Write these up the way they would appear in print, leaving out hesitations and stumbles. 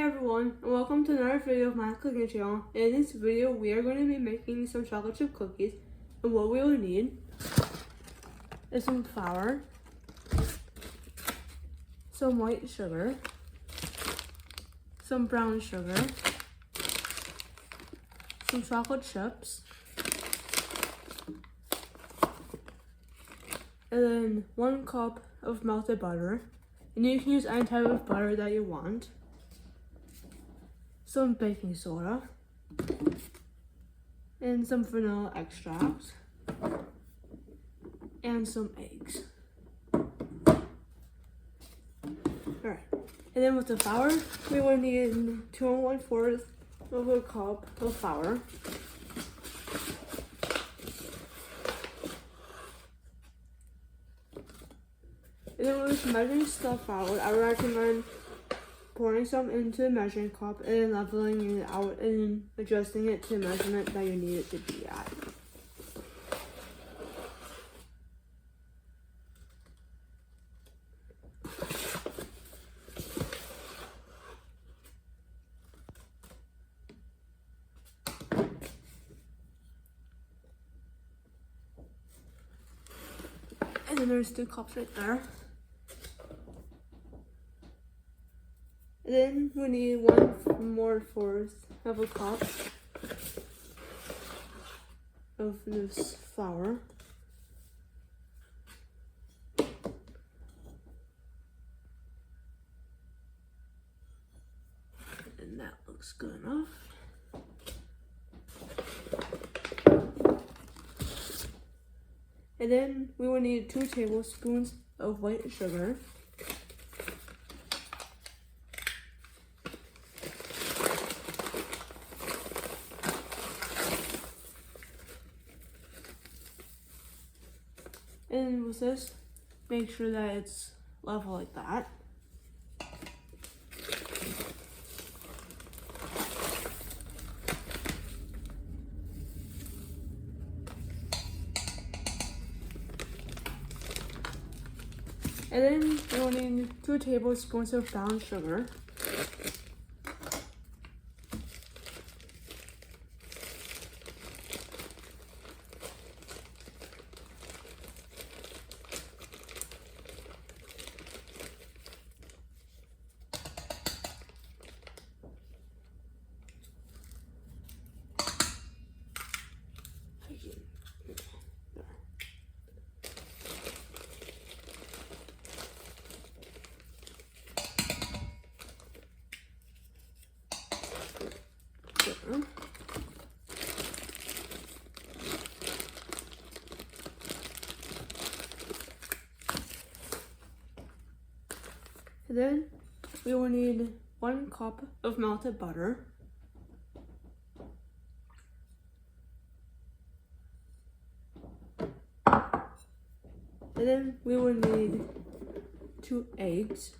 everyone, and welcome to another video of my cooking channel. In this video, we are going to be making some chocolate chip cookies, and what we will need is some flour, some white sugar, some brown sugar, some chocolate chips, and then 1 cup of melted butter, and you can use any type of butter that you want. Some baking soda, and some vanilla extract, and some eggs. Alright, and then with the flour, we will need 2 1/4 of a cup of flour. And then with measuring stuff out, I recommend pouring some into a measuring cup and then leveling it out and adjusting it to the measurement that you need it to be at. And then there's 2 cups right there. And then we need 1/4 of a cup of this flour. And that looks good enough. And then we will need 2 tablespoons of white sugar. And with this, make sure that it's level like that. And then we'll need 2 tablespoons of brown sugar. And then we will need 1 cup of melted butter. And then we will need 2 eggs.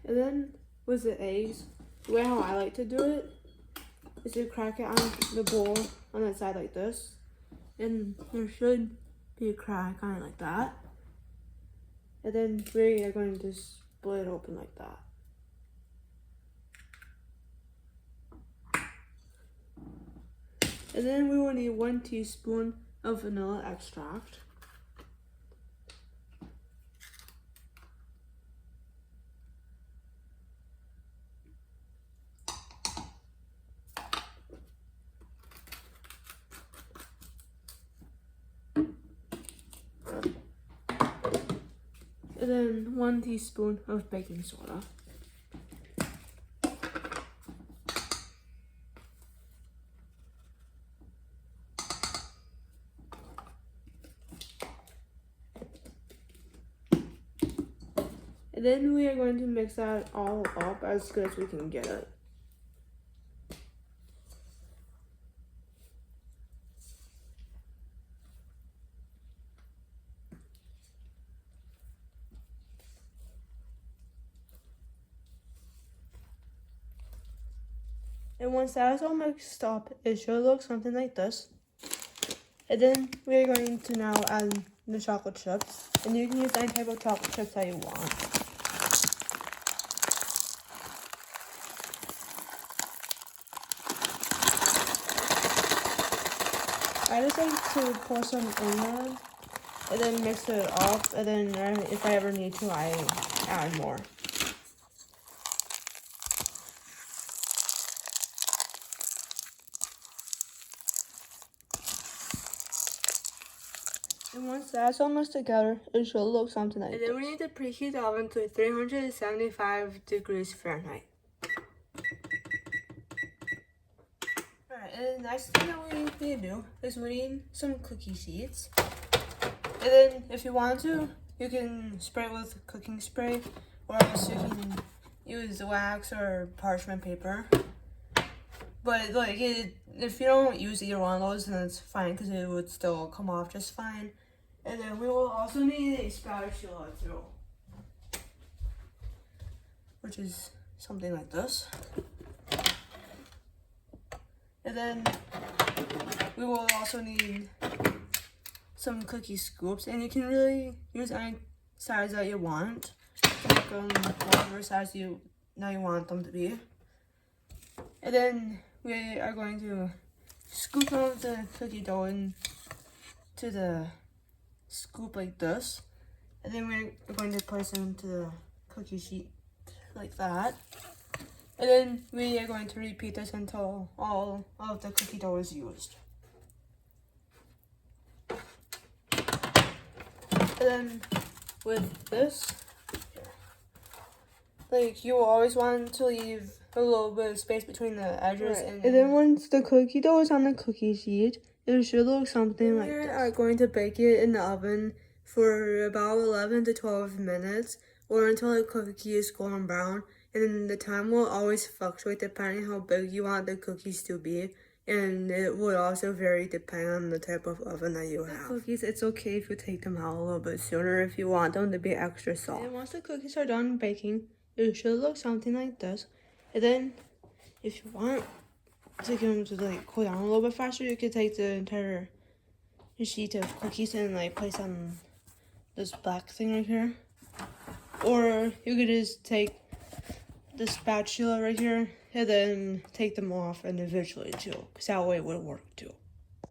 And then with the eggs, the way how I like to do it is to crack it on the bowl on the side like this. And there should be a crack on it like that. And then we are going to split it open like that. And then we will need 1 teaspoon of vanilla extract. And then 1 teaspoon of baking soda. And then we are going to mix that all up as good as we can get it. And once that is all mixed up, it should look something like this. And then we're going to now add the chocolate chips. And you can use any type of chocolate chips that you want. I just like to pour some in there and then mix it up. And then if I ever need to, I add more. And once that's almost together, it should look something like this. And then we need to preheat the oven to 375 degrees Fahrenheit. Alright, and the next thing that we need to do is we need some cookie sheets. And then if you want to, you can spray it with cooking spray, or else you can use wax or parchment paper. But like, if you don't use either one of those, then it's fine because it would still come off just fine. And then we will also need a spatula too, which is something like this. And then we will also need some cookie scoops, and you can really use any size that you want, like whatever size you want them to be. And then we are going to scoop some of the cookie dough into the scoop like this, and then we're going to place it into the cookie sheet like that. And then we are going to repeat this until all of the cookie dough is used. And then with this, like, you always want to leave a little bit of space between the edges. Right. And then once the cookie dough is on the cookie sheet, it should look something like this. We are going to bake it in the oven for about 11 to 12 minutes, or until the cookie is golden brown. And then the time will always fluctuate depending how big you want the cookies to be. And it would also vary depending on the type of oven that you have. Cookies, it's okay if you take them out a little bit sooner if you want them to be extra soft. And once the cookies are done baking, it should look something like this. And then, if you want to get them to like cool down a little bit faster, you could take the entire sheet of cookies and like place on this black thing right here. Or you could just take the spatula right here and then take them off individually too, because that way it would work too.